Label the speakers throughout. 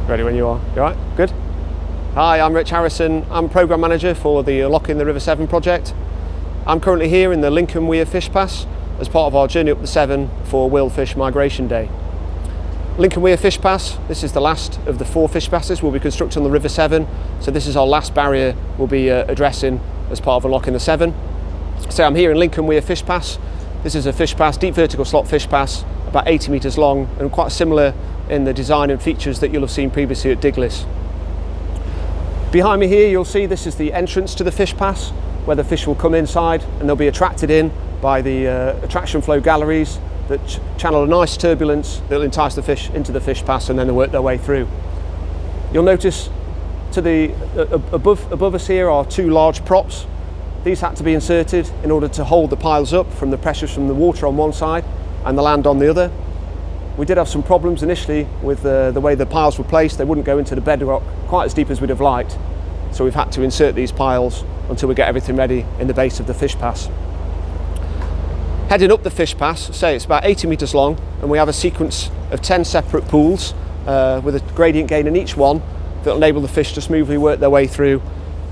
Speaker 1: Ready when you are. You all right? Good? Hi, I'm Rich Harrison. I'm Programme Manager for the Unlocking the River Severn project. I'm currently here in the Lincoln Weir Fish Pass as part of our journey up the Severn for Whale Fish Migration Day. Lincoln Weir Fish Pass, this is the last of the 4 fish passes we'll be constructing on the River Severn, so this is our last barrier we'll be addressing as part of Unlocking the Severn. So I'm here in Lincoln Weir Fish Pass. This is a fish pass, deep vertical slot fish pass, about 80 metres long and quite similar in the design and features that you'll have seen previously at Diglis. Behind me here you'll see this is the entrance to the fish pass, where the fish will come inside and they'll be attracted in by the attraction flow galleries that channel a nice turbulence that will entice the fish into the fish pass, and then they'll work their way through. You'll notice to the above us here are 2 large props. These had to be inserted in order to hold the piles up from the pressures from the water on one side and the land on the other. We did have some problems initially with the way the piles were placed. They wouldn't go into the bedrock quite as deep as we'd have liked, so we've had to insert these piles until we get everything ready in the base of the fish pass. Heading up the fish pass, say it's about 80 metres long, and we have a sequence of 10 separate pools with a gradient gain in each one that will enable the fish to smoothly work their way through.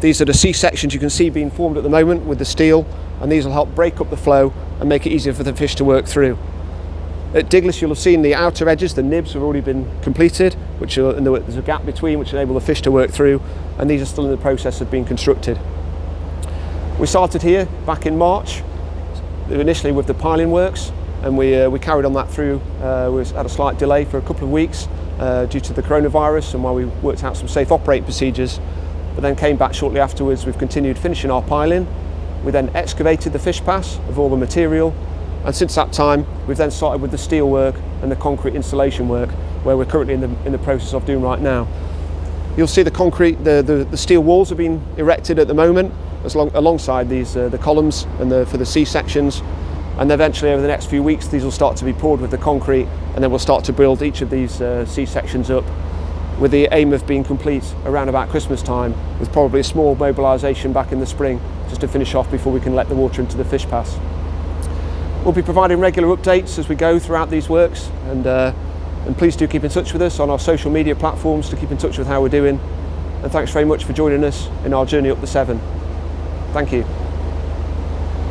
Speaker 1: These are the C-sections you can see being formed at the moment with the steel, and these will help break up the flow and make it easier for the fish to work through. At Diglis you'll have seen the outer edges, the nibs have already been completed, and there's a gap between which enable the fish to work through, and these are still in the process of being constructed. We started here back in March, initially with the piling works, and we carried on that through. We had a slight delay for a couple of weeks due to the coronavirus and while we worked out some safe operating procedures, but then came back shortly afterwards. We've continued finishing our piling. We then excavated the fish pass of all the material, and since that time we've then started with the steel work and the concrete installation work, where we're currently in the process of doing right now. You'll see the concrete, the steel walls have been erected at the moment alongside these the columns and for the C-sections, and eventually over the next few weeks these will start to be poured with the concrete, and then we'll start to build each of these C-sections up with the aim of being complete around about Christmas time, with probably a small mobilisation back in the spring just to finish off before we can let the water into the fish pass. We'll be providing regular updates as we go throughout these works, and please do keep in touch with us on our social media platforms to keep in touch with how we're doing, and thanks very much for joining us in our journey up the Severn. Thank you.